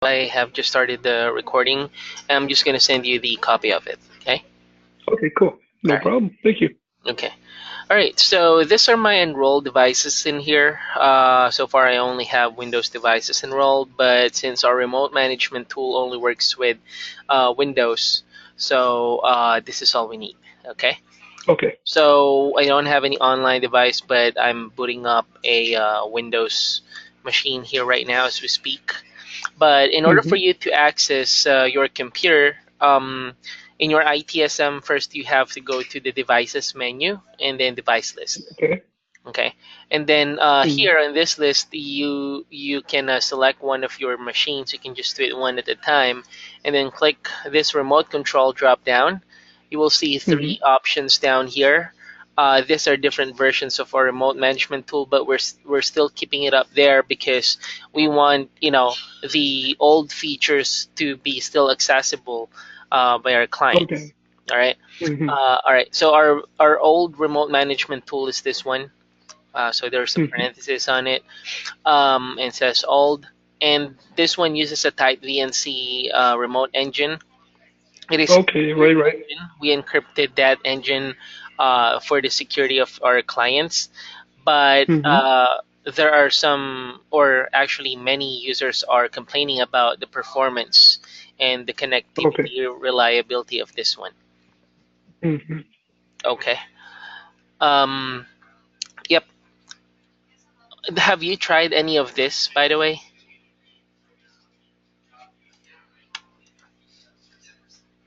I have just started the recording. I'm just going to send you the copy of it. Okay? Okay, cool. All No right. problem. Thank you. Okay. All right. So these are my enrolled devices in here. So far, I only have Windows devices enrolled, but since our remote management tool only works with Windows, so this is all we need. Okay. Okay. So I don't have any online device, but I'm booting up a Windows machine here right now as we speak. But in order for Mm-hmm. you to access your computer, in your ITSM, first you have to go to the devices menu and then device list. Okay. Okay, and then Mm. here on this list, you can select one of your machines. You can just do it one at a time, and then click this remote control drop down. You will see Mm-hmm. three options down here. These are different versions of our remote management tool, but we're still keeping it up there because we want the old features to be still accessible by our clients. Okay. All right. Mm-hmm. All right. So our old remote management tool is this one. So there's a Mm-hmm. parenthesis on it, and says old. And this one uses a tight VNC remote engine. It is a Okay. secured Right. Right. engine. We encrypted that engine for the security of our clients. But Mm-hmm. there are some, or actually many users are complaining about the performance and the Okay. connectivity reliability of this one. Mm-hmm. Okay. Um, yep. Have you tried any of this, by the way?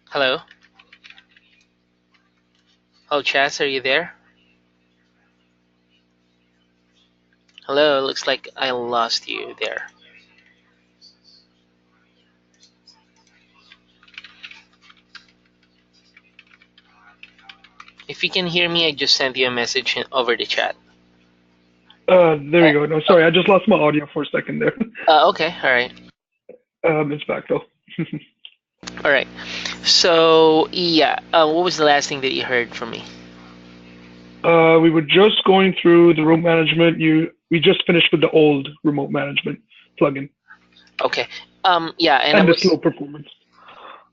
Hello? Oh, Chaz, are you there? Hello, looks like I lost you there. If you can hear me, I just sent you a message over the chat. There you go. No, sorry, I just lost my audio for a second there. Okay, all right. It's back though. All right. So, yeah, what was the last thing that you heard from me? We were just going through the remote management. We just finished with the old remote management plugin Okay. Yeah, and I and the was slow performance.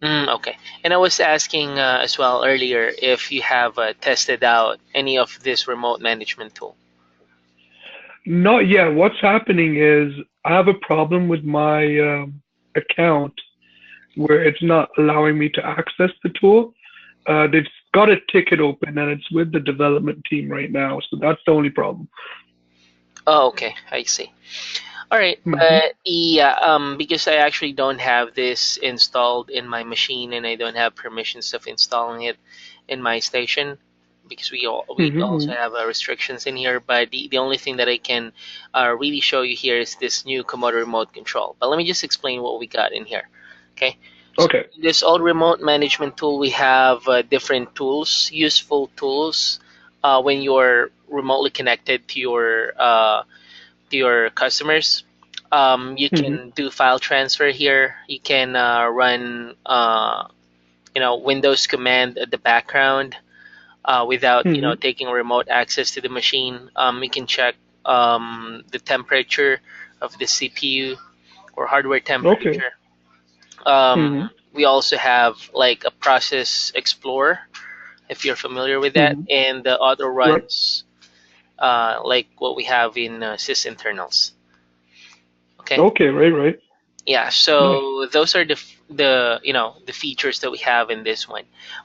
okay. And I was asking as well earlier if you have tested out any of this remote management tool. Not yet. What's happening is I have a problem with my account where it's not allowing me to access the tool. They've got a ticket open and it's with the development team right now, so that's the only problem. Oh, okay, I see. All right, Hmm. but yeah, because I actually don't have this installed in my machine and I don't have permissions of installing it in my station because we also Hmm. have restrictions in here. But the only thing that I can really show you here is this new Komodo remote control. But let me just explain what we got in here. Okay, so Okay. in this old remote management tool, we have different tools, useful tools, when you're remotely connected to your customers. You Hmm. can do file transfer here. You can run, Windows command at the background without, Hmm. taking remote access to the machine. You can check the temperature of the CPU or hardware Okay. temperature. Hmm. We also have like a process explorer, if you're familiar with that, Hmm. and the auto Right. runs like what we have in sysinternals. Okay. Okay. Right. Right. Yeah, Nice. so those are the features that we have in this one,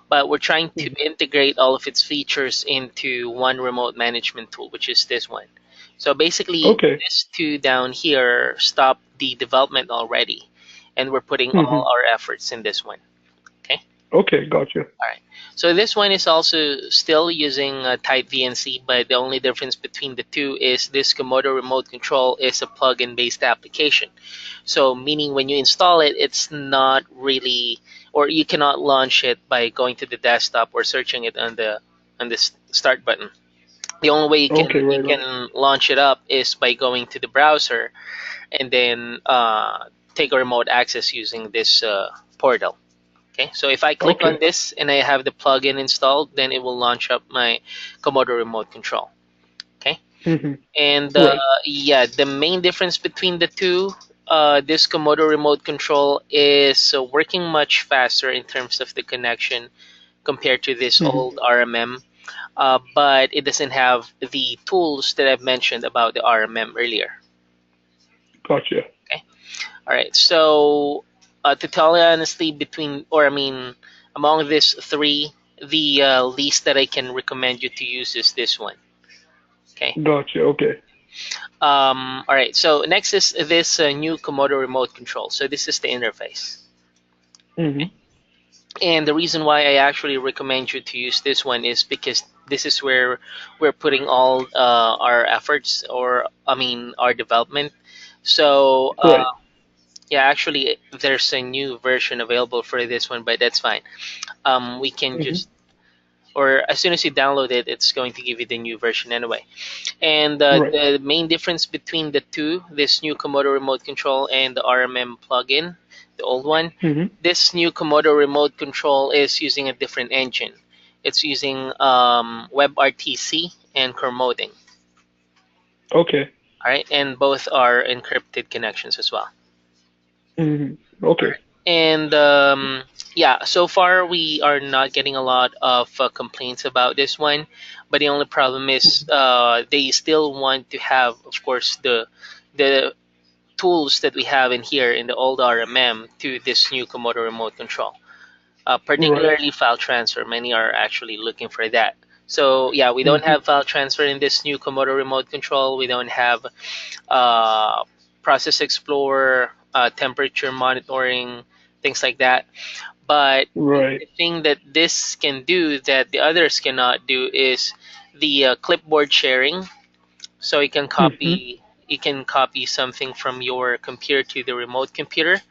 but we're trying to Hmm. integrate all of its features into one remote management tool, which is this one. So basically, Okay. these two down here stop the development already, and we're putting Hmm. all our efforts in this one. Okay. Okay. Gotcha. All right. So this one is also still using Type VNC, but the only difference between the two is this Komodo remote control is a plugin based application. So meaning when you install it, it's not really, or you cannot launch it by going to the desktop or searching it on the start button. The only way Okay. you Right. Right. can launch it up is by going to the browser and then take a remote access using this portal. Okay, so if I click on Okay. this and I have the plugin installed, then it will launch up my Komodo remote control. Okay, Hmm. and Right. yeah, the main difference between the two this Komodo remote control is working much faster in terms of the connection compared to this Hmm. old RMM, but it doesn't have the tools that I've mentioned about the RMM earlier. Gotcha. Okay. All right. So to tell you honestly, among these three, the least that I can recommend you to use is this one. Okay. Gotcha. Okay. All right. So next is this new Komodo remote control. So this is the interface. Hmm. And the reason why I actually recommend you to use this one is because this is where we're putting all our efforts, or our development. So Right. yeah, actually, there's a new version available for this one, but that's fine. We can Hmm. just, or as soon as you download it, it's going to give you the new version anyway. And Right. the main difference between the two, this new Komodo remote control and the RMM plugin, the old one, Hmm. this new Komodo remote control is using a different engine. It's using WebRTC and Kermoding. Okay. All right, and both are encrypted connections as well. Hmm. Okay. And yeah, so far we are not getting a lot of complaints about this one, but the only problem is Hmm. they still want to have, of course, the tools that we have in here in the old RMM to this new Komodo remote control. Right. Particularly file transfer, many are actually looking for that. So yeah, we don't Hmm. have file transfer in this new Komodo remote control. We don't have uh, process explorer, temperature monitoring, things like that. But Right. the thing that this can do that the others cannot do is the clipboard sharing. So Hmm. you can copy something from your computer to the remote computer.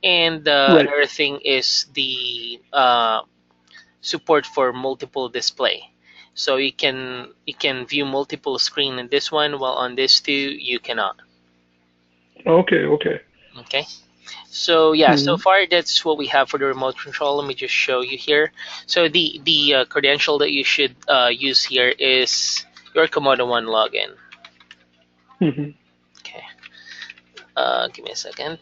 And Right. another thing is the support for multiple display. So you can view multiple screen in this one, while on this two you cannot. Okay. Okay. Okay. So yeah, so Hmm. far that's what we have for the remote control. Let me just show you here. So the credential that you should use here is your Komodo One login. Hmm. Okay, give me a second.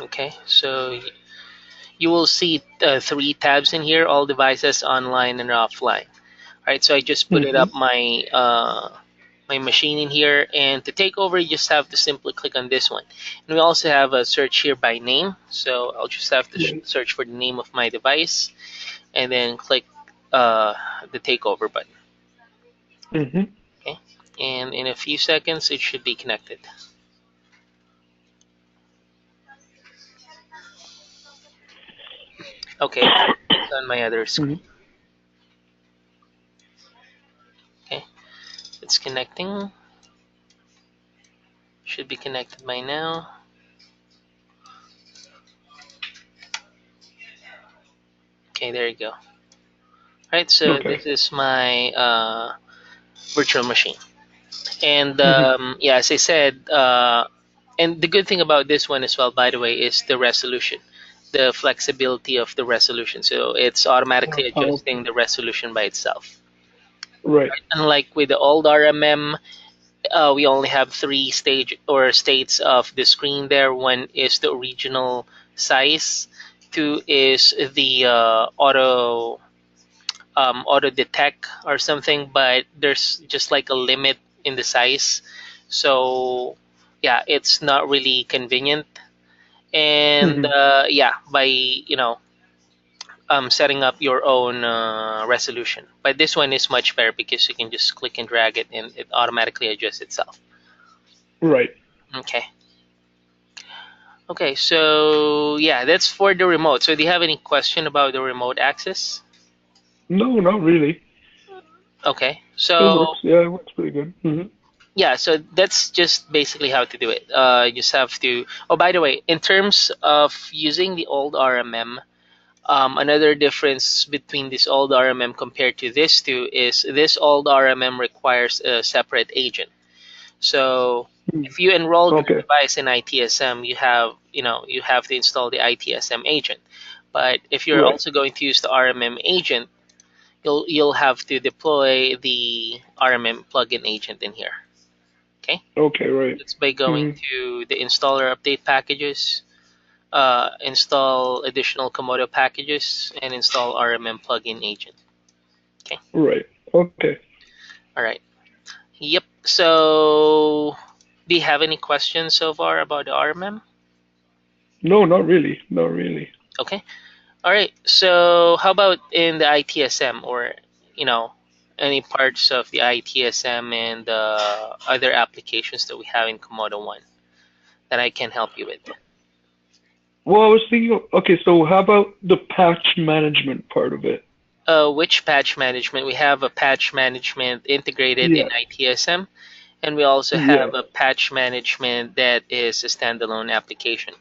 Okay, so you will see three tabs in here: all devices, online, and offline. All right, so I just put it Hmm. up my machine in here, and to take over, you just have to simply click on this one. And we also have a search here by name, so I'll just have to Right. search for the name of my device, and then click uh, the takeover button. Hmm. Okay, and in a few seconds, it should be connected. Okay, it's on my other Hmm. screen. Okay, it's connecting. Should be connected by now. Okay, there you go. All right, so Okay. this is my virtual machine. And Hmm. yeah, as I said, and the good thing about this one as well, by the way, is the resolution, the flexibility of the resolution. So it's automatically Okay. adjusting the resolution by itself. Right. Unlike with the old RMM, we only have three stage or states of the screen there. One is the original size. Two is the auto detect or something, but there's just like a limit in the size. So yeah, it's not really convenient. And Hmm. yeah, by setting up your own resolution. But this one is much better because you can just click and drag it and it automatically adjusts itself. Right. Okay. Okay, so yeah, that's for the remote. So do you have any question about the remote access? No, not really. Okay, It so works. Yeah, it works pretty good. Hmm. yeah, so that's just basically how to do it. You just have to. Oh, by the way, in terms of using the old RMM, another difference between this old RMM compared to this two is this old RMM requires a separate agent. So if you enrolled your Okay. device in ITSM, you have to install the ITSM agent. But if you're Right. also going to use the RMM agent, you'll have to deploy the RMM plugin agent in here. Okay, Okay. Right. that's by going Mhm. to the installer update packages, install additional Komodo packages, and install RMM plugin agent. Okay, Right. Okay. all right. Yep. So, do you have any questions so far about the RMM? No, not really. Not really. Okay. All right. So, how about in the ITSM, or you know any parts of the ITSM and other applications that we have in Komodo One that I can help you with? Well, I was thinking, okay, so how about the patch management part of it? Which patch management? We have a patch management integrated in Yeah. ITSM, and we also Yeah. have a patch management that is a standalone application.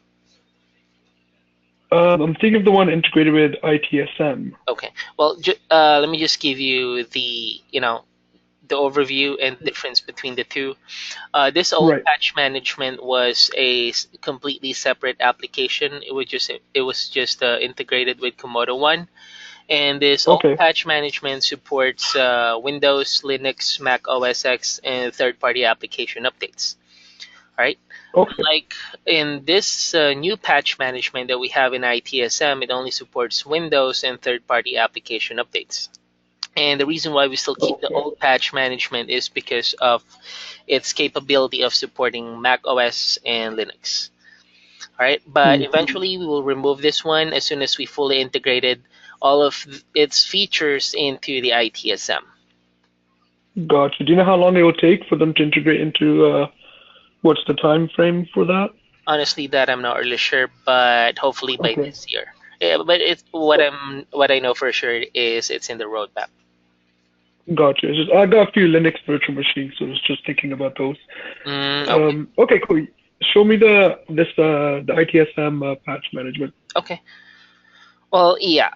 I'm thinking of the one integrated with ITSM. Okay. Well, let me just give you the overview and difference between the two. This old Right. patch management was a completely separate application. It was just integrated with Komodo One, and this old Okay. patch management supports Windows, Linux, Mac OS X, and third-party application updates. All right. Okay. Unlike in this new patch management that we have in ITSM, it only supports Windows and third-party application updates. And the reason why we still keep the Okay. old patch management is because of its capability of supporting Mac OS and Linux. All right, but Hmm. eventually we will remove this one as soon as we fully integrated all of its features into the ITSM. Gotcha. Do you know how long it will take for them to integrate into, what's the time frame for that? Honestly, that I'm not really sure, but hopefully by Okay. this year. Yeah, but it's what I know for sure is it's in the roadmap. Gotcha. It's just, I got a few Linux virtual machines, so I was just thinking about those. Okay, Okay, cool. Show me the ITSM patch management. okay. Well, yeah.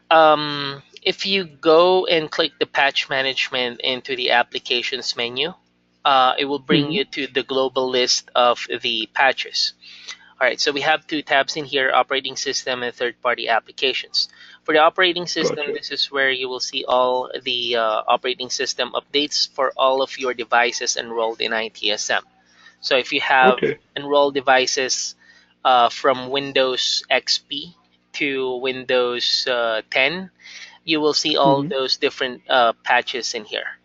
If you go and click the patch management into the applications menu, it will bring Hmm. you to the global list of the patches. All right, so we have two tabs in here: operating system and third-party applications. For the operating system, Gotcha. this is where you will see all the operating system updates for all of your devices enrolled in ITSM. So if you have Okay. enrolled devices from Windows XP to Windows 10, you will see all Hmm. those different patches in here.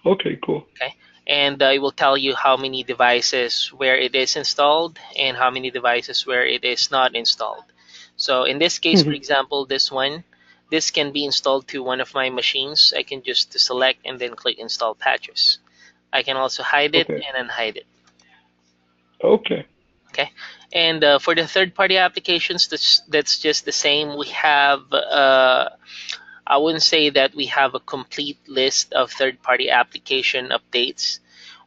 Okay, cool. Okay, and it will tell you how many devices where it is installed and how many devices where it is not installed. So in this case, for Hmm. example, this can be installed to one of my machines. I can just select and then click install patches. I can also hide it Okay. and unhide it. Okay. Okay, and for the third-party applications, that's just the same. We have I wouldn't say that we have a complete list of third-party application updates,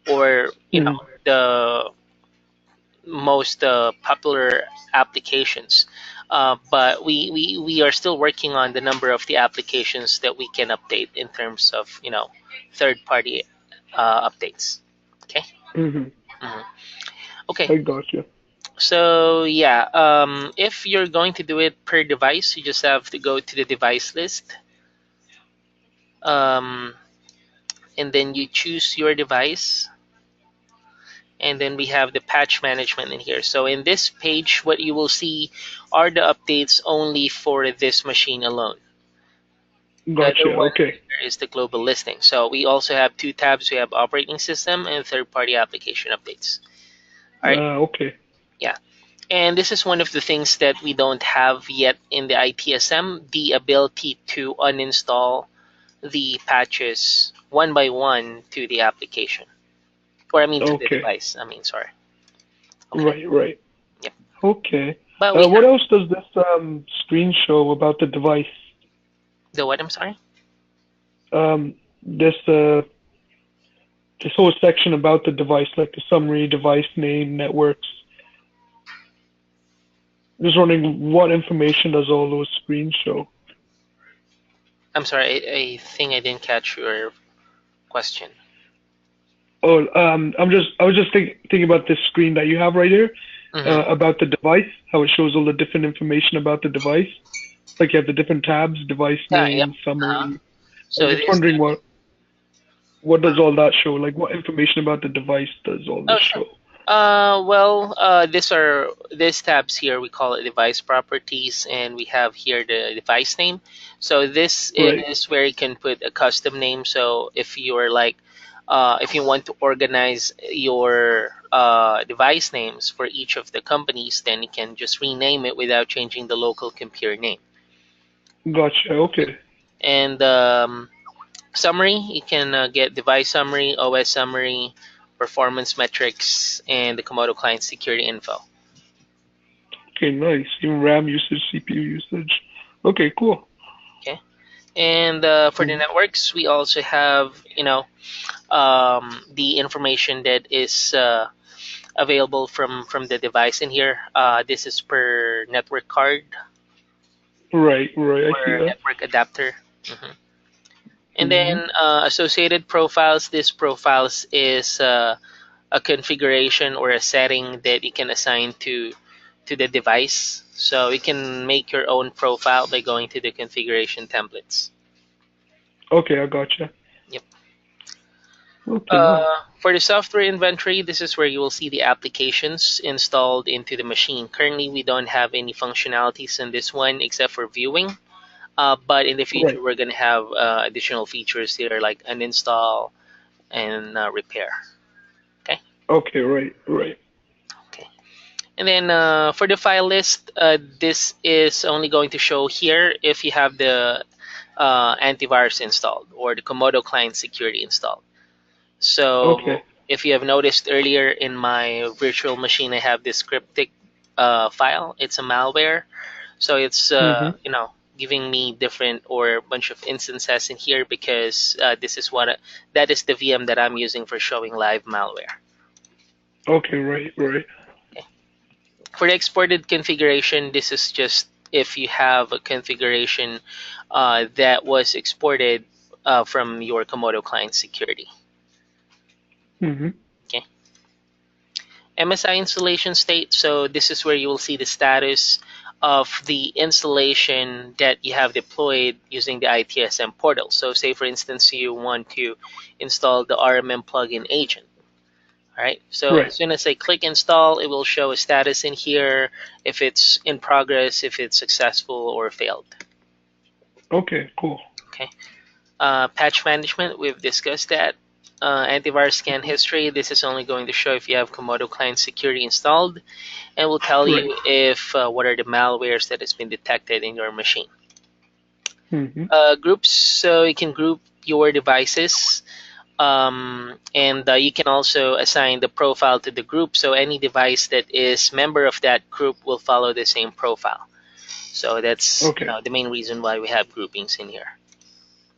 or Hmm. the most popular applications. But we are still working on the number of the applications that we can update in terms of third-party updates. Okay. Hmm. Mhm. Okay. I gotcha. So yeah, if you're going to do it per device, you just have to go to the device list, um, and then you choose your device, and then we have the patch management in here. So in this page, what you will see are the updates only for this machine alone. The other Gotcha. one Okay. here is the global listing. So we also have two tabs. We have operating system and third-party application updates. All right. Okay. Yeah. And this is one of the things that we don't have yet in the ITSM, the ability to uninstall the patches one by one to the application. Or I mean to the Okay. device. I mean, sorry. Okay. Right. Right. Yep. Okay. But we What have else does this screen show about the device? the what? I'm sorry. This this whole section about the device, like the summary, device name, networks. Just wondering what information does all those screens show? I'm sorry. I think I didn't catch your question. Oh, I was just thinking about this screen that you have right here, Mm-hmm. about the device, how it shows all the different information about the device. Like you have the different tabs, device Yeah, yep. name, summary. I So was just this. wondering what does all that show? Like what information about the device does all Oh, this sure. show? These tabs here. We call it device properties, and we have here the device name. So this Right. is where you can put a custom name. So if you're like, if you want to organize your device names for each of the companies, then you can just rename it without changing the local computer name. Gotcha. Okay. And summary, you can get device summary, OS summary, performance metrics, and the Komodo client security info. Okay, nice. Even RAM usage, CPU usage. Okay, cool. Okay, and for the Mhm. networks, we also have the information that is available from the device in here. This is per network card Right, right. I see or that. network adapter. Mhm. And Hmm. then associated profiles. This profiles is a configuration or a setting that you can assign to the device. So you can make your own profile by going to the configuration templates. Okay, I gotcha. Yep. Okay, nice. For the software inventory, this is where you will see the applications installed into the machine. Currently, we don't have any functionalities in this one except for viewing. But in the Right. future, we're going to have additional features here like uninstall and repair. Okay. Okay, right, right. Okay. And then for the file list, this is only going to show here if you have the antivirus installed or the Komodo client security installed. Okay. So if you have noticed earlier in my virtual machine, I have this cryptic file. It's a malware, so it's Hmm. giving me different or a bunch of instances in here because this is that is the VM that I'm using for showing live malware. Okay, right, right. Okay. For the exported configuration, this is just if you have a configuration that was exported from your Komodo client security. Hmm. Okay. MSI installation state. So this is where you will see the status of the installation that you have deployed using the ITSM portal. So say for instance you want to install the RMM plugin agent. All right. So Right. as soon as I click install, it will show a status in here if it's in progress, if it's successful or failed. Okay, cool. Okay. Patch management, we've discussed that. Antivirus scan Hmm. history, this is only going to show if you have Komodo client security installed and will tell Right. you if what are the malwares that has been detected in your machine. Hmm. Groups, so you can group your devices and you can also assign the profile to the group. So any device that is member of that group will follow the same profile. So that's Okay. the main reason why we have groupings in here.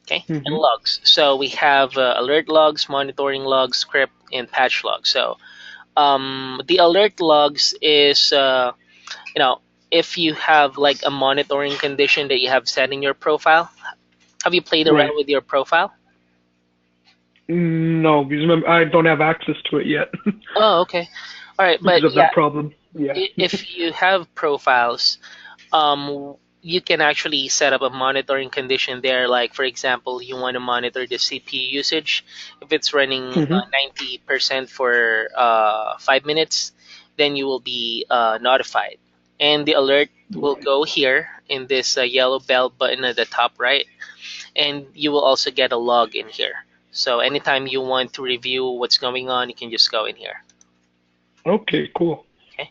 Okay, and Hmm. logs. So we have alert logs, monitoring logs, script, and patch logs. So the alert logs is you know if you have like a monitoring condition that you have set in your profile. Have you played Right. around with your profile? No, because remember, I don't have access to it yet Oh, okay. All right, but because of yeah, that problem. Yeah. if you have profiles, you can actually set up a monitoring condition there. Like for example, you want to monitor the CPU usage. If it's running Hmm. 90% for 5 minutes, then you will be notified, and the alert will Right. go here in this yellow bell button at the top right, and you will also get a log in here. So anytime you want to review what's going on, you can just go in here. Okay, cool. Okay,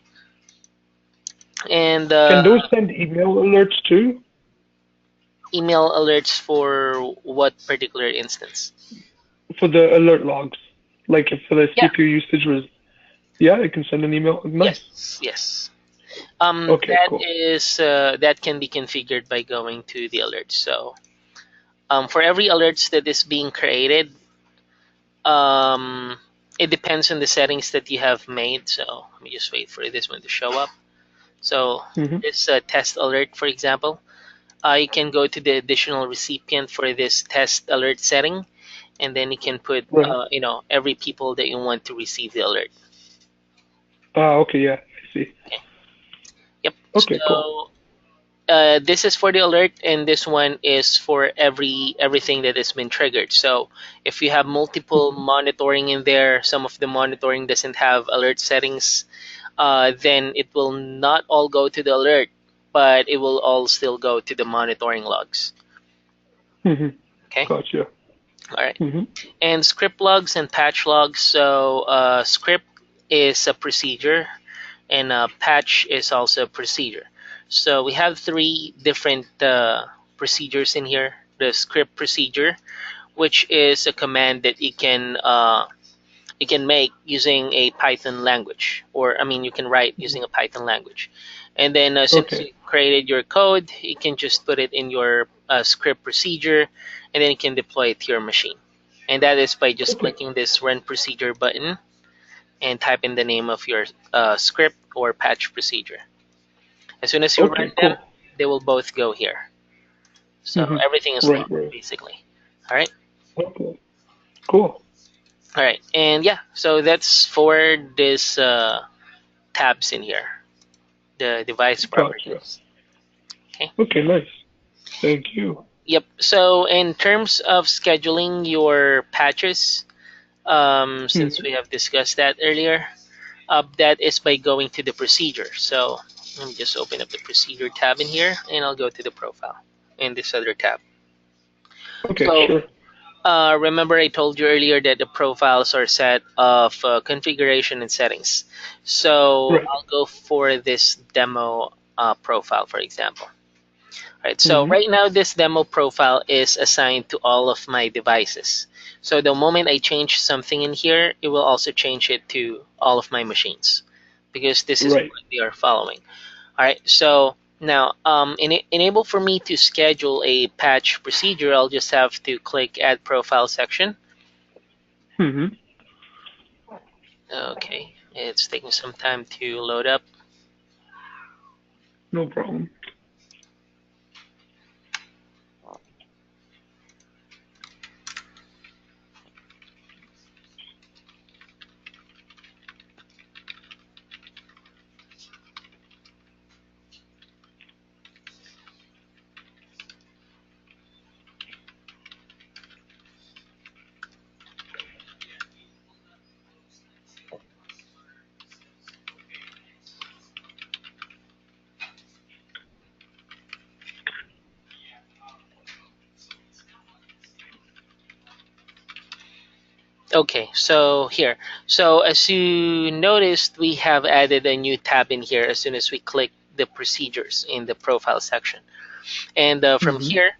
and Can those send email alerts too email alerts for what particular instance? for the alert logs? Like if for the Yeah. CPU usage was, yeah, I can send an email. Nice. Yes. Yes. Okay, That cool. is that can be configured by going to the alerts. So for every alerts that is being created, um, it depends on the settings that you have made. So let me just wait for this one to show up. So Hmm. this test alert, for example, you can go to the additional recipient for this test alert setting, and then you can put Right. every people that you want to receive the alert. Ah, okay, yeah, I see. Okay. Yep. Okay, cool. So This is for the alert, and this one is for everything that has been triggered. So if you have multiple Mm-hmm. monitoring in there, some of the monitoring doesn't have alert settings, then it will not all go to the alert, but it will all still go to the monitoring logs. Mm-hmm. Okay. Gotcha. All right. Mm-hmm. And script logs and patch logs. So script is a procedure, and patch is also a procedure. So we have three different procedures in here. The script procedure, which is a command that you can make using a Python language, or I mean, you can write Mm-hmm. using a Python language. And then as soon as Okay. you created your code, you can just put it in your script procedure, and then you can deploy it to your machine. And that is by just Okay. clicking this run procedure button and type in the name of your script or patch procedure. As soon as you run Okay. them, Cool. they will both go here. So Mm-hmm. everything is Right. logged, Right. basically. All right. Okay. Cool. All right. And yeah, so that's for this tabs in here, the device Gotcha. properties. Okay. Okay. Nice. Thank you. Yep. So in terms of scheduling your patches, since Mm-hmm. we have discussed that earlier, that is by going to the procedure. So let me just open up the procedure tab in here, and I'll go to the profile in this other tab. Okay. So Sure. remember I told you earlier that the profiles are set of configuration and settings. So Right. I'll go for this demo profile, for example. Right, so Mm-hmm. right now this demo profile is assigned to all of my devices. So the moment I change something in here, it will also change it to all of my machines because this is Right. what they are following. All right, so now enable for me to schedule a patch procedure, I'll just have to click add profile section. Mm-hmm. Okay, it's taking some time to load up. No problem. Okay, so here. So as you noticed, we have added a new tab in here as soon as we click the procedures in the profile section. And from Mm-hmm. here,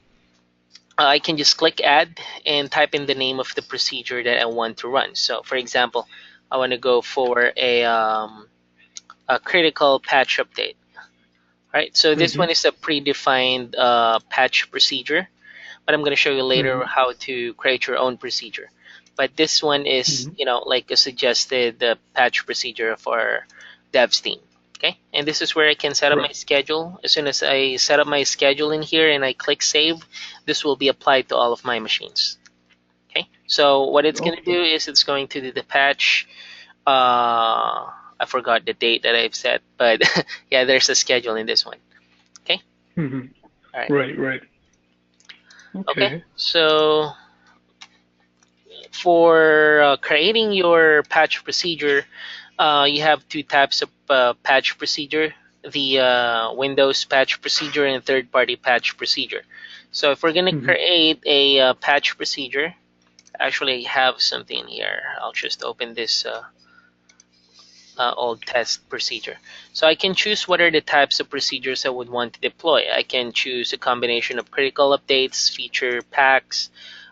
I can just click add and type in the name of the procedure that I want to run. So for example, I want to go for a critical patch update. Right, so this Mm-hmm. one is a predefined patch procedure, but I'm going to show you Mm-hmm. later how to create your own procedure. But this one is, Mm-hmm. like a suggested patch procedure for devs team. Okay, and this is where I can set up my Right. schedule. As soon as I set up my schedule in here and I click save, this will be applied to all of my machines. Okay, so what it's going to Okay. do is it's going to do the patch. I forgot the date that I've set, but yeah, there's a schedule in this one. Okay, Mm-hmm. all right. Right. Right. Okay, Okay. so for creating your patch procedure, you have two types of patch procedure: the Windows patch procedure and third-party patch procedure. So if we're going to Mm-hmm. create a patch procedure, actually I have something here. I'll just open this old test procedure. So I can choose what are the types of procedures I would want to deploy. I can choose a combination of critical updates, feature packs,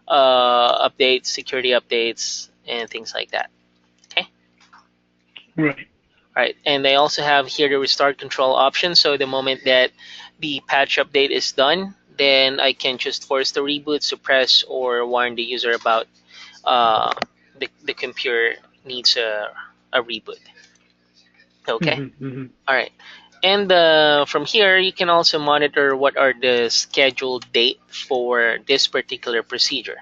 updates, security updates, and things like that. Okay. Right. All right. And I also have here the restart control option. So the moment that the patch update is done, then I can just force the reboot, suppress, or warn the user about uh, the computer needs a reboot. Okay. Mm-hmm. Mm-hmm. All right. And from here, you can also monitor what are the scheduled date for this particular procedure.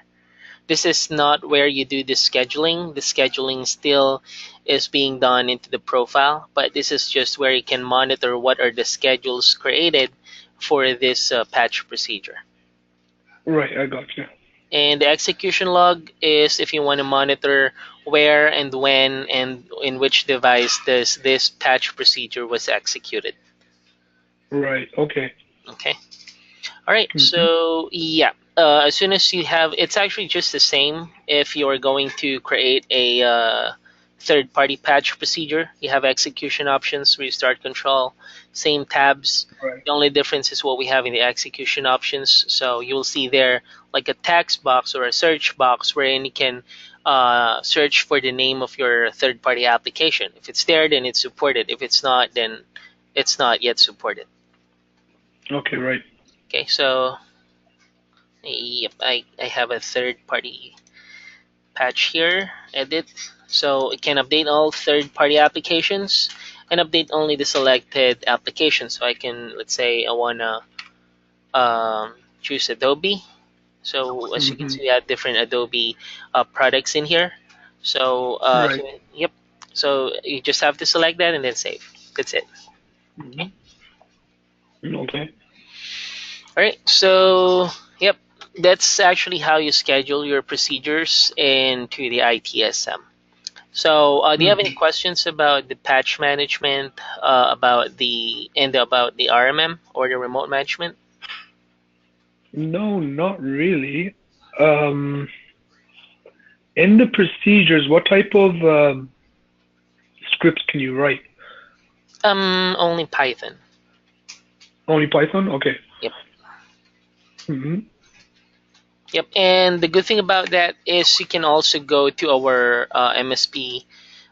This is not where you do the scheduling. The scheduling still is being done into the profile, but this is just where you can monitor what are the schedules created for this patch procedure. Right, I got you. And the execution log is if you want to monitor where and when and in which device this patch procedure was executed. Right, okay. Okay. All right. Mm-hmm. So yeah, as soon as you have, it's actually just the same. If you're going to create a third-party patch procedure, you have execution options, restart control, same tabs. Right. The only difference is what we have in the execution options. So you'll see there like a text box or a search box wherein you can search for the name of your third-party application. If it's there, then it's supported. If it's not, then it's not yet supported. Okay, right. Okay, so yep, I have a third-party patch here, edit. So it can update all third-party applications and update only the selected applications. So I can, let's say I wanna choose Adobe. So as you can Mm-hmm. see, we have different Adobe products in here. So Right. yep. So you just have to select that and then save. That's it. Okay. Mm-hmm. Okay. All right. So yep, that's actually how you schedule your procedures into the ITSM. So, do you have any Mm-hmm. questions about the patch management, about the RMM or the remote management? No, not really. Um, in the procedures, what type of scripts can you write? Only Python. Only Python? Okay. Yep, Mm-hmm. yep. And the good thing about that is you can also go to our MSP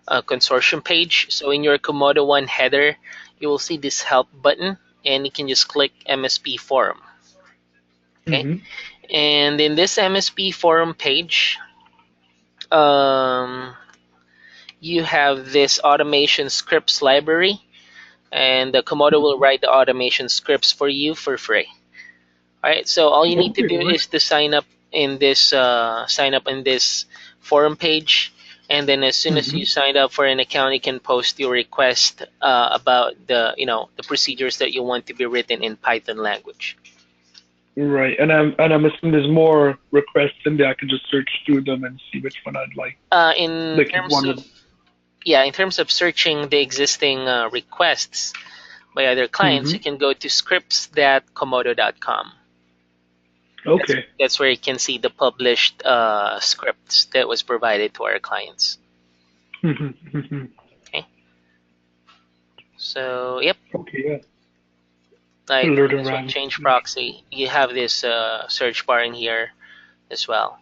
Consortium page. So in your Komodo One header, you will see this help button, and you can just click MSP forum. Okay, Mm-hmm. and in this MSP forum page, um, you have this automation scripts library, and the Komodo will Mm-hmm. write the automation scripts for you for free. All right, so all you need to Okay, do right. is to sign up in this forum page, and then as soon as Mm-hmm. you sign up for an account, you can post your request about the procedures that you want to be written in Python language. Right. And I'm assuming there's more requests in there. I can just search through them and see which one I'd like. In Like if terms one of of yeah, in terms of searching the existing requests by other clients, mm-hmm. you can go to scripts.komodo.com. That's Okay. that's where you can see the published scripts that was provided to our clients. Mm-hmm. Mm-hmm. Okay, so yep, Okay, yeah. like for Alert this one, around. change proxy. You have this search bar in here as well.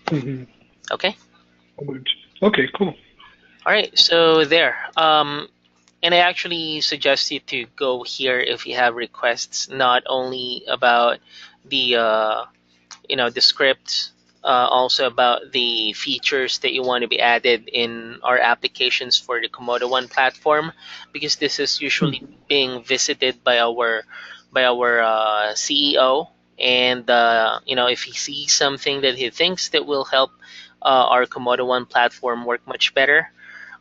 Mm-hmm. Okay, Okay, cool. all right. So there. And I actually suggest you to go here if you have requests, not only about the the script, also about the features that you want to be added in our applications for the Komodo One platform, because this is usually Mm-hmm. being visited by our CEO, and if he sees something that he thinks that will help our Komodo One platform work much better.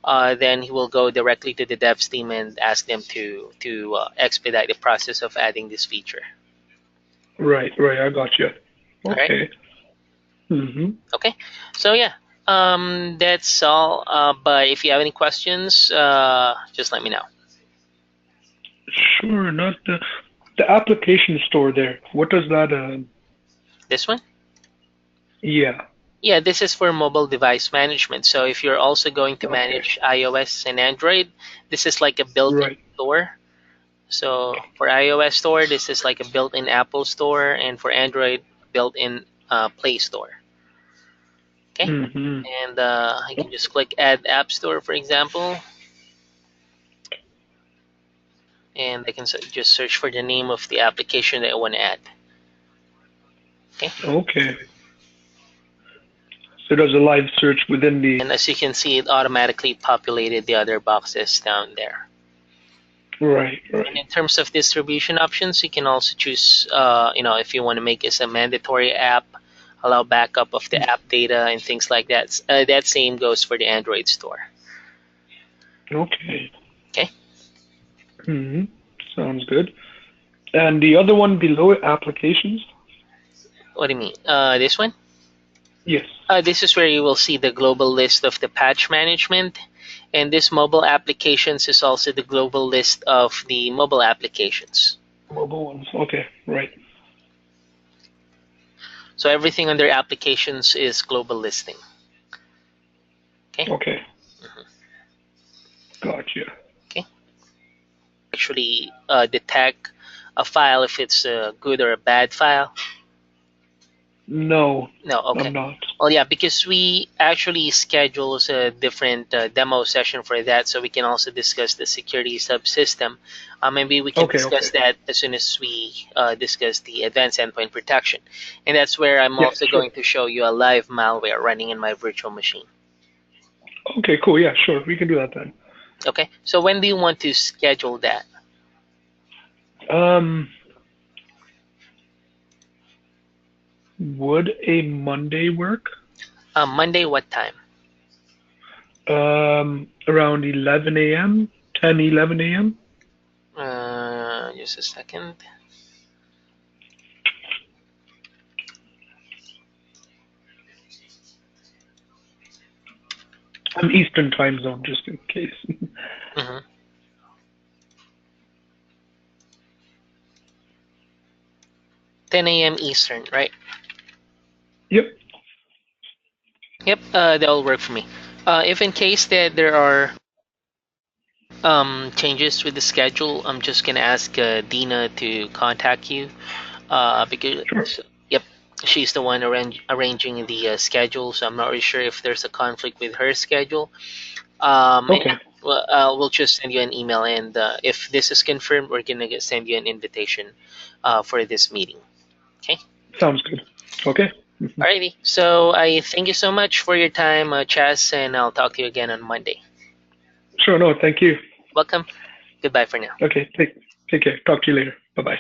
Then he will go directly to the devs team and ask them to expedite the process of adding this feature. Right, right. I got you. All right. Okay. Mm-hmm. Okay, so yeah, that's all. But if you have any questions, just let me know. Sure, not the application store there. What does that This one? yeah. Yeah, this is for mobile device management. So if you're also going to Okay. manage iOS and Android, this is like a built-in Right. store. So for iOS store, this is like a built-in Apple store, and for Android, built-in Play Store. Okay, Mm-hmm. and I can just click Add App Store, for example, and I can just search for the name of the application that I want to add. Okay. Okay. So there's a live search within the And as you can see, it automatically populated the other boxes down there. right, And right. in terms of distribution options, you can also choose, if you want to make this a mandatory app, allow backup of the app data and things like that. That same goes for the Android store. Okay. Okay. Mm-hmm. Sounds good. And the other one below it, applications? What do you mean? This one? Yes. This is where you will see the global list of the patch management. And this mobile applications is also the global list of the mobile applications. Mobile ones. Okay, right. So everything under applications is global listing. Okay. Okay. Gotcha. Okay. Actually, detect a file if it's a good or a bad file. No, No. Okay. I'm not. Well, yeah, because we actually schedule a different demo session for that, so we can also discuss the security subsystem. Maybe we can Okay, discuss okay. that as soon as we discuss the advanced endpoint protection. And that's where I'm Yeah, also sure. going to show you a live malware running in my virtual machine. Okay, cool. Yeah, sure. We can do that then. Okay, so when do you want to schedule that? Um, would a Monday work? Monday, what time? Around 11 a.m., 10, 11 a.m. Just a second. I'm Eastern time zone, just in case. Mm-hmm. 10 a.m. Eastern, right? Yep. Yep, that'll work for me. If in case that there are changes with the schedule, I'm just gonna ask Dina to contact you Sure. because yep, she's the one arranging the schedule. So I'm not really sure if there's a conflict with her schedule. And yeah, Okay. well, we'll just send you an email, and if this is confirmed, we're gonna send you an invitation for this meeting. Okay. Sounds good. Okay. Alrighty. So I thank you so much for your time, Chas, and I'll talk to you again on Monday. Sure. No, thank you. Welcome. Goodbye for now. Okay. Take care. Talk to you later. Bye bye.